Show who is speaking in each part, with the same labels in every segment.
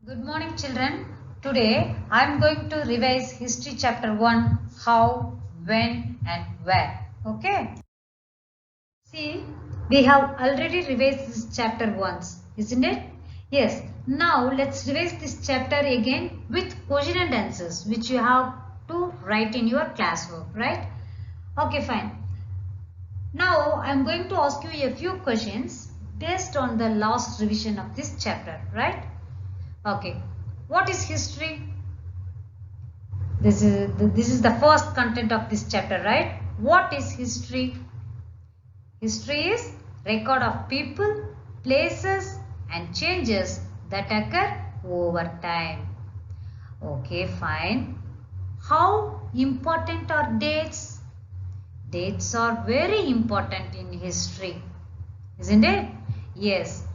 Speaker 1: Good morning children. Today I am going to revise history chapter 1 how, when and where. Okay. See, we have already revised this chapter once, isn't it? Yes. Now let's revise this chapter again with question and answers which you have to write in your classwork, right? Okay, fine. Now I am going to ask you a few questions based on the last revision of this chapter, right? Okay. What is history? This is the first content of this chapter, right? What is history? History is record of people, places and changes that occur over time. Okay, fine. How important are dates? Dates are very important in history, isn't it? Yes.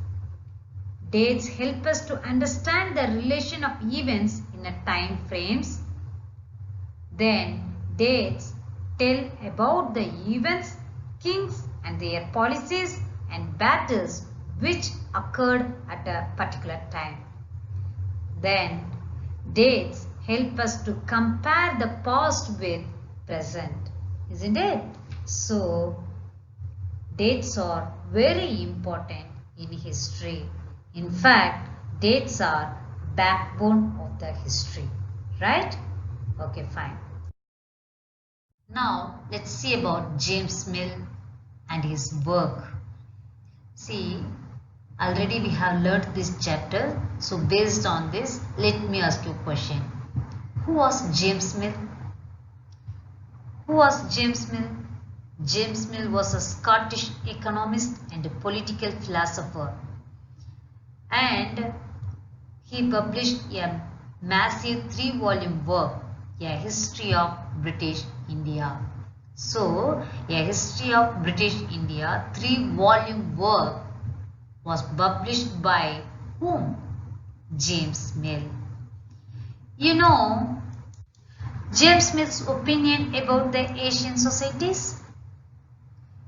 Speaker 1: Dates help us to understand the relation of events in a time frames. Then dates tell about the events, kings and their policies and battles which occurred at a particular time. Then dates help us to compare the past with present, isn't it? So dates are very important in history. In fact, dates are backbone of the history, right? Okay, fine. Now let's see about James Mill and his work. See, already we have learnt this chapter. So based on this, let me ask you a question. Who was James Mill? Who was James Mill? James Mill was a Scottish economist and a political philosopher. And he published a massive 3-volume work, A History of British India. So, A History of British India 3-volume work was published by whom? James Mill. You know James Mill's opinion about the Asian societies?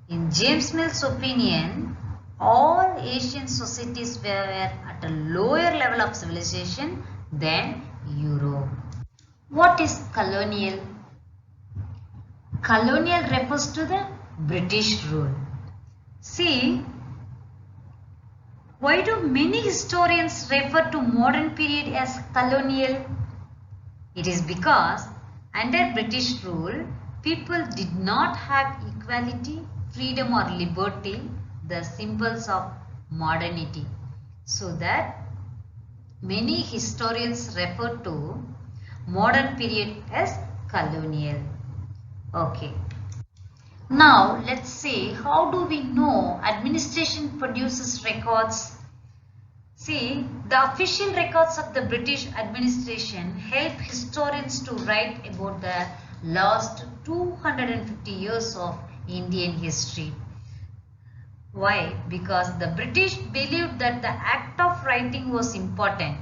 Speaker 1: In James Mill's opinion, all Asian societies were at a lower level of civilization than Europe. What is colonial? Colonial refers to the British rule. See, why do many historians refer to modern period as colonial? It is because under British rule, people did not have equality, freedom or liberty, the symbols of modernity. So that many historians refer to modern period as colonial. Okay. Now let's see, how do we know administration produces records? See, the official records of the British administration help historians to write about the last 250 years of Indian history. Why? Because the British believed that the act of writing was important.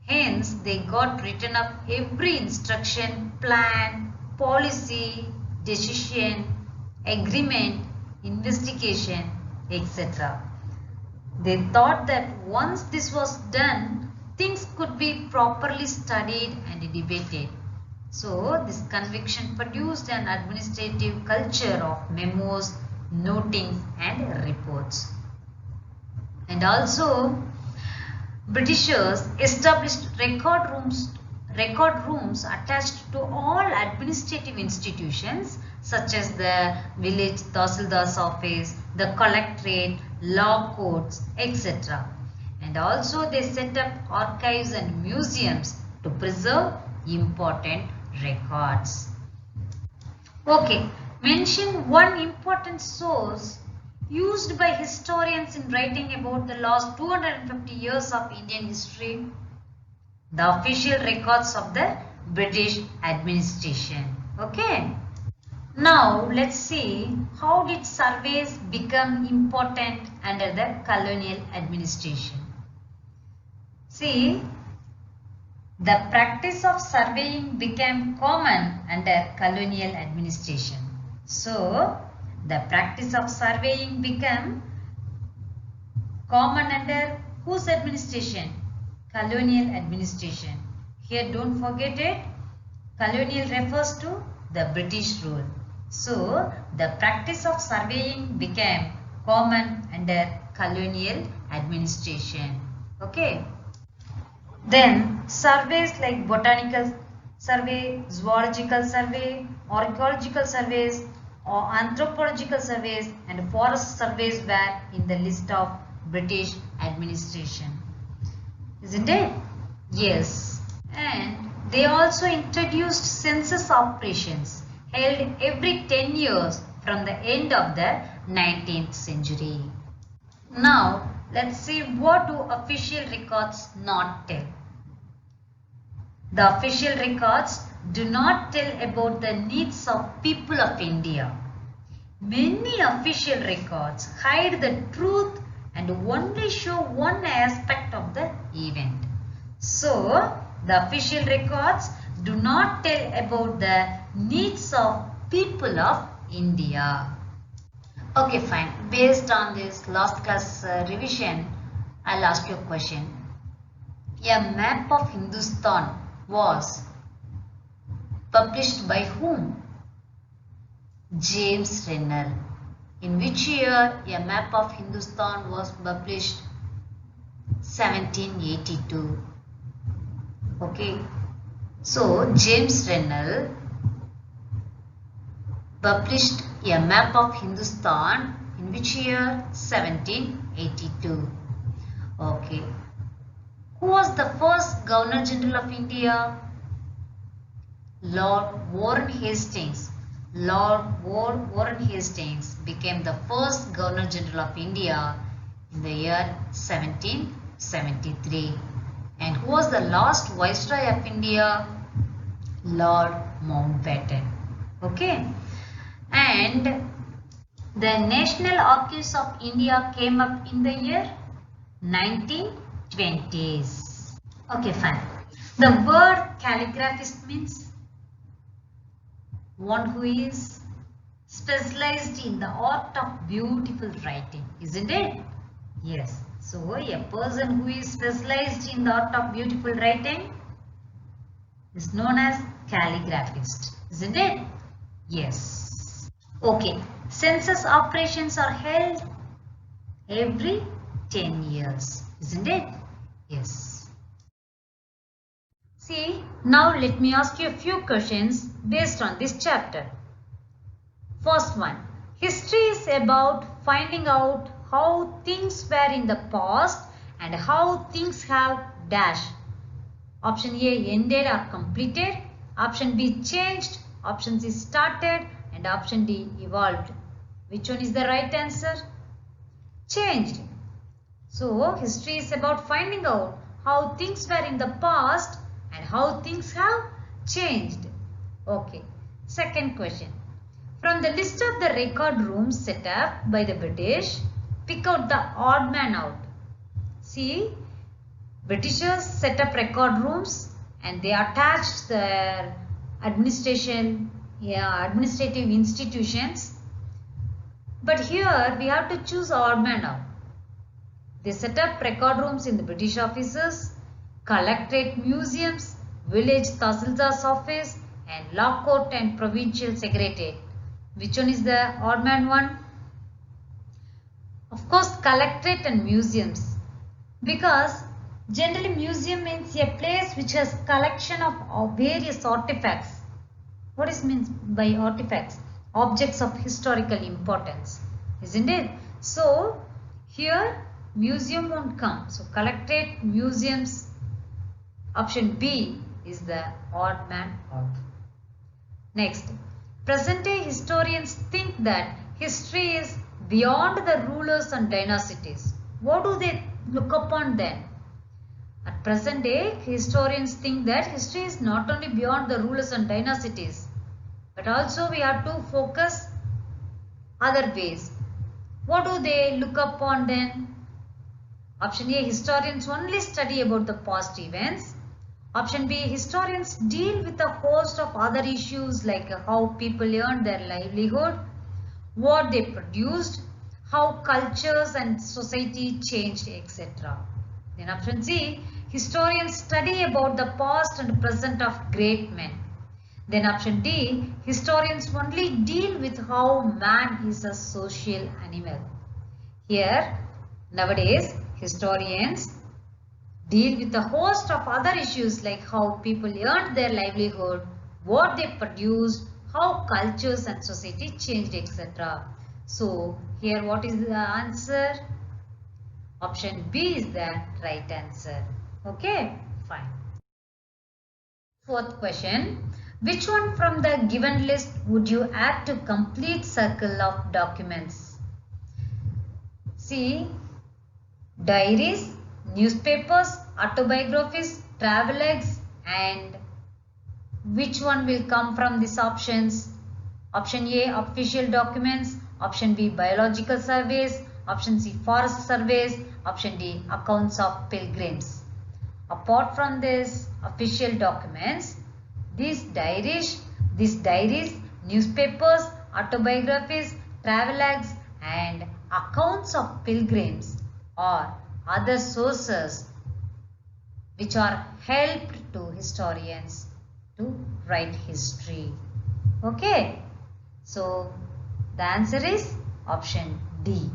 Speaker 1: Hence, they got written up every instruction, plan, policy, decision, agreement, investigation, etc. They thought that once this was done, things could be properly studied and debated. So, this conviction produced an administrative culture of memos, notings and reports. And also, Britishers established record rooms attached to all administrative institutions such as the village Tahsildar's office, the collectorate, law courts, etc. And also they set up archives and museums to preserve important records. Okay, mention one important source used by historians in writing about the last 250 years of Indian history, the official records of the British administration. Okay. Now let's see, how did surveys become important under the colonial administration. See, the practice of surveying became common under colonial administration. So, the practice of surveying became common under whose administration? colonial administration. Here don't forget it. Colonial refers to the British rule. So the practice of surveying became common under colonial administration. Okay. Then surveys like botanical survey, zoological survey, archaeological surveys, or anthropological surveys and forest surveys were in the list of British administration. Isn't it? Yes. And they also introduced census operations held every 10 years from the end of the 19th century. Now, let's see what do official records not tell. The official records do not tell about the needs of people of India. Many official records hide the truth and only show one aspect of the event. So, the official records do not tell about the needs of people of India. Okay, fine. Based on this last class revision, I'll ask you a question. A map of Hindustan was published by whom? James Renner. In which year a map of Hindustan was published? 1782. Okay. So James Renner published a map of Hindustan in which year? 1782. Okay. Who was the first Governor General of India? Lord Warren Hastings. Lord Warren Hastings became the first Governor General of India in the year 1773. And who was the last Viceroy of India? Lord Mountbatten. Okay. And the National Archives of India came up in the year 1920s. Okay, fine. The word calligraphist means one who is specialized in the art of beautiful writing, isn't it? Yes. So, a person who is specialized in the art of beautiful writing is known as calligraphist, isn't it? Yes. Okay. Census operations are held every 10 years, isn't it? Yes. See, now let me ask you a few questions based on this chapter. First one, history is about finding out how things were in the past and how things have dash. Option A, ended or completed. Option B, changed. Option C, started. And option D, evolved. Which one is the right answer? Changed. So, history is about finding out how things were in the past and how things have changed. Okay. Second question. From the list of the record rooms set up by the British, pick out the odd man out. See, Britishers set up record rooms and they attached their administrative institutions. But here we have to choose odd man out. They set up record rooms in the British offices, collectorate museums, village tahsildar's office, and law court and provincial secretariat. Which one is the odd man one? Of course, collectorate and museums, because generally museum means a place which has collection of various artifacts. What is means by artifacts? Objects of historical importance, isn't it? So here museum won't come. So collectorate, museums. Option B is the odd man out. Next, present day historians think that history is beyond the rulers and dynasties. What do they look upon then? At present day, historians think that history is not only beyond the rulers and dynasties, but also we have to focus other ways. What do they look upon then? Option A, historians only study about the past events. Option B, historians deal with a host of other issues like how people earned their livelihood, what they produced, how cultures and society changed, etc. Then option C, historians study about the past and present of great men. Then option D, historians only deal with how man is a social animal. Here, nowadays, historians deal with a host of other issues like how people earned their livelihood, what they produced, how cultures and society changed, etc. So, here what is the answer? Option B is the right answer. Okay, fine. Fourth question. Which one from the given list would you add to complete circle of documents? See, diaries, newspapers, autobiographies, travelogues, and which one will come from these options? Option A, official documents. Option B, biological surveys. Option C, forest surveys. Option D, accounts of pilgrims. Apart from this official documents, these diaries, newspapers, autobiographies, travelogues, and accounts of pilgrims or other sources which are helped to historians to write history. Okay, so the answer is option D.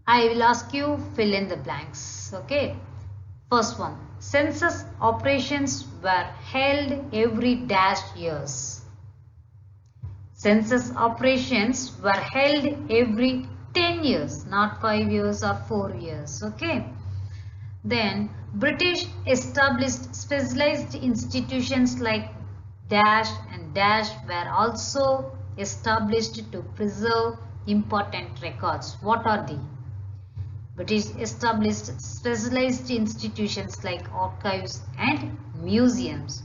Speaker 1: I will ask you fill in the blanks. Okay, first one, census operations were held every dash years. Census operations were held every 10 years, not 5 years or 4 years. Okay. Then British established specialized institutions like dash and dash were also established to preserve important records. What are they? British established specialized institutions like archives and museums.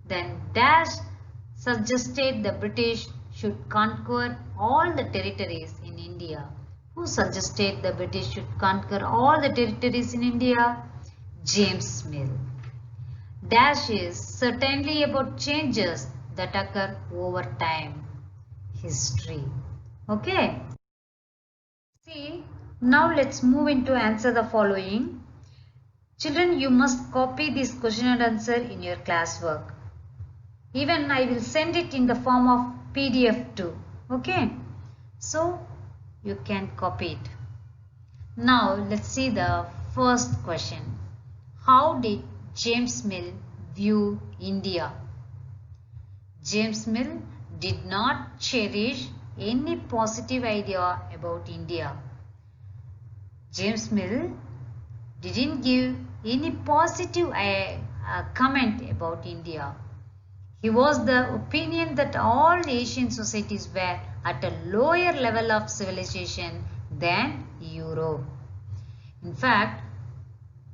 Speaker 1: Then dash suggested the British should conquer all the territories in India. Who suggested the British should conquer all the territories in India? James Mill. Dash is certainly about changes that occur over time. History. Okay. See, now let's move into answer the following. Children, you must copy this question and answer in your classwork. Even I will send it in the form of PDF too. Okay. So, you can copy it. Now, let's see the first question. How did James Mill view India? James Mill did not cherish any positive idea about India. James Mill didn't give any positive comment about India. He was the opinion that all Asian societies were at a lower level of civilization than Europe. In fact,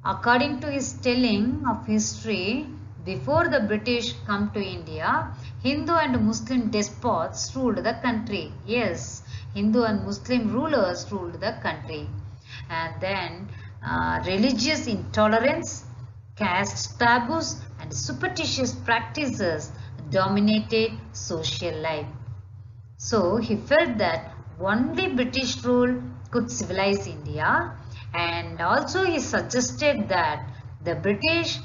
Speaker 1: according to his telling of history, before the British come to India, Hindu and Muslim despots ruled the country. Yes, Hindu and Muslim rulers ruled the country. And then religious intolerance, caste taboos and superstitious practices dominated social life. So he felt that only British rule could civilize India, and also he suggested that the British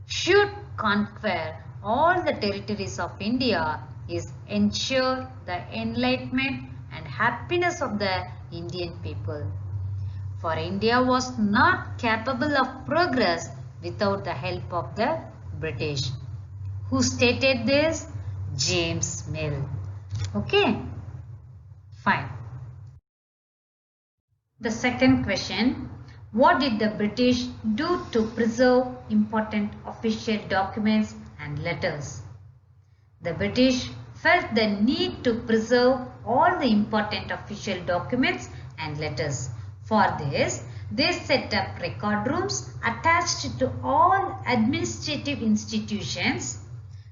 Speaker 1: should conquer all the territories of India is ensure the enlightenment and happiness of the Indian people. For India was not capable of progress without the help of the British. Who stated this? James Mill. Okay, fine. The second question, what did the British do to preserve important official documents and letters? The British felt the need to preserve all the important official documents and letters. For this, they set up record rooms attached to all administrative institutions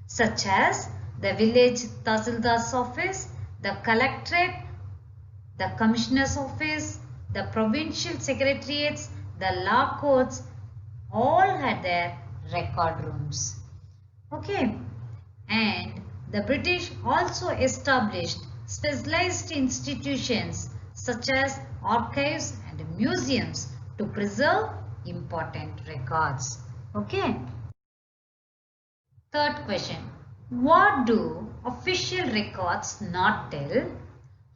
Speaker 1: such as the village Tahsildar's office, the collectorate, the commissioner's office, the provincial secretariats, the law courts, all had their record rooms. Okay, and the British also established specialized institutions such as archives and museums to preserve important records. Okay. Third question. What do official records not tell?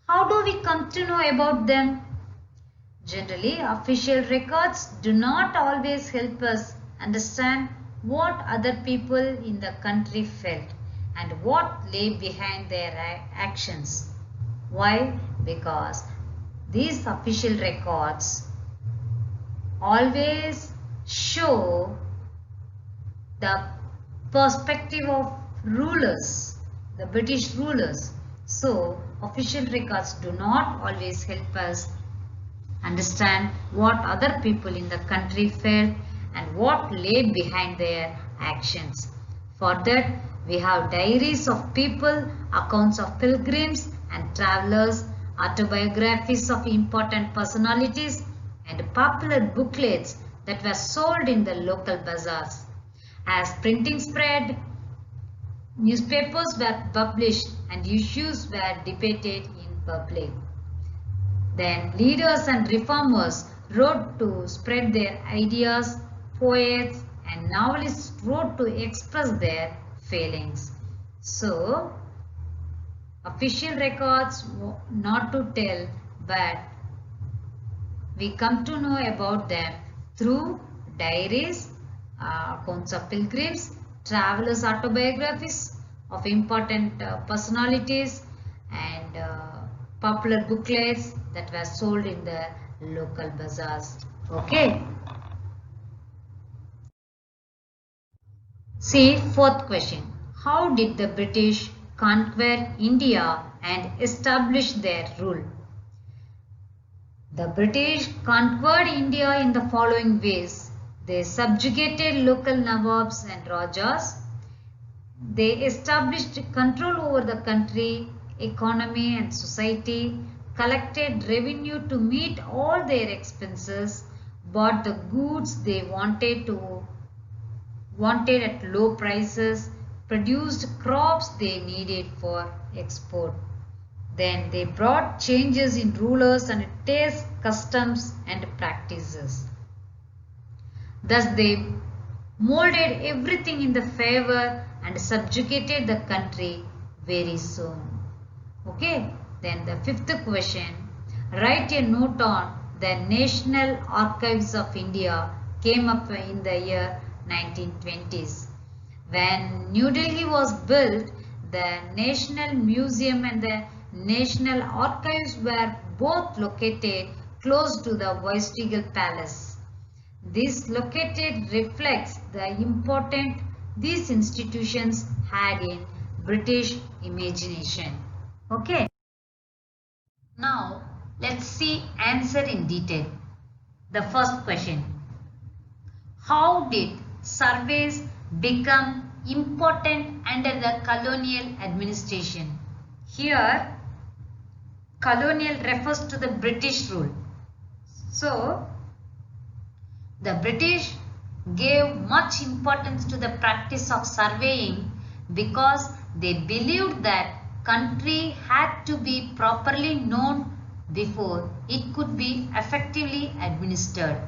Speaker 1: How do we come to know about them? Generally, official records do not always help us understand what other people in the country felt and what lay behind their actions. Why? Because these official records always show the perspective of rulers, the British rulers. So, official records do not always help us understand what other people in the country felt and what lay behind their actions. For that, we have diaries of people, accounts of pilgrims and travelers, autobiographies of important personalities, and popular booklets that were sold in the local bazaars. As printing spread, newspapers were published and issues were debated in public. Then leaders and reformers wrote to spread their ideas, poets and novelists wrote to express their feelings. So, official records not to tell, but we come to know about them through diaries, accounts of pilgrims, travelers' autobiographies of important personalities and popular booklets that were sold in the local bazaars. Okay. See, fourth question. How did the British conquer India and establish their rule? The British conquered India in the following ways. They subjugated local Nawabs and Rajas. They established control over the country, economy and society, collected revenue to meet all their expenses, bought the goods they wanted at low prices, produced crops they needed for export. Then they brought changes in rulers and tastes, customs and practices. Thus they molded everything in the favor and subjugated the country very soon. Okay, then the fifth question. Write a note on the National Archives of India came up in the year 1920s. When New Delhi was built, the National Museum and the National Archives were both located close to the Viceregal Palace. This located reflects the importance these institutions had in British imagination. Okay. Now let's see answer in detail. The first question. How did surveys become important under the colonial administration? Here colonial refers to the British rule. So the British gave much importance to the practice of surveying because they believed that country had to be properly known before it could be effectively administered.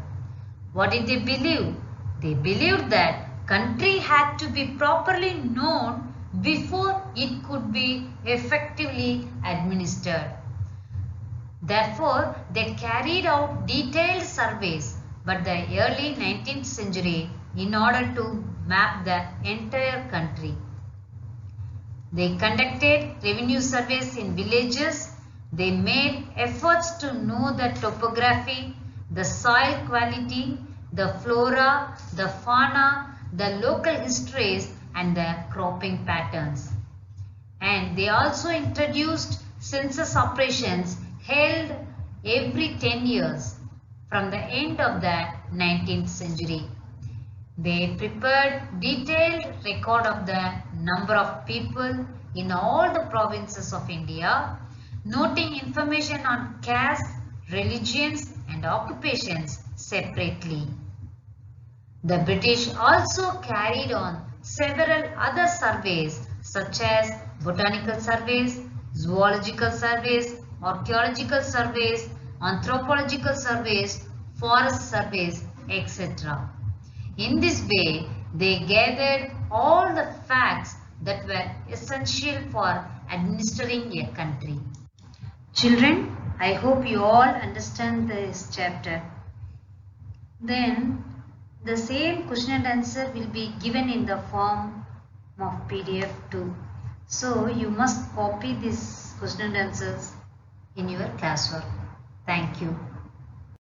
Speaker 1: What did they believe? They believed that country had to be properly known before it could be effectively administered. Therefore, they carried out detailed surveys by the early 19th century in order to map the entire country. They conducted revenue surveys in villages. They made efforts to know the topography, the soil quality, the flora, the fauna, the local histories and the cropping patterns. And they also introduced census operations held every 10 years from the end of the 19th century. They prepared detailed record of the number of people in all the provinces of India, noting information on caste, religions and occupations separately. The British also carried on several other surveys such as botanical surveys, zoological surveys, archaeological surveys, anthropological surveys, forest surveys etc. In this way, they gathered all the facts that were essential for administering a country. Children, I hope you all understand this chapter. Then the same question and answer will be given in the form of PDF too. So you must copy these question and answers in your classwork. Thank you.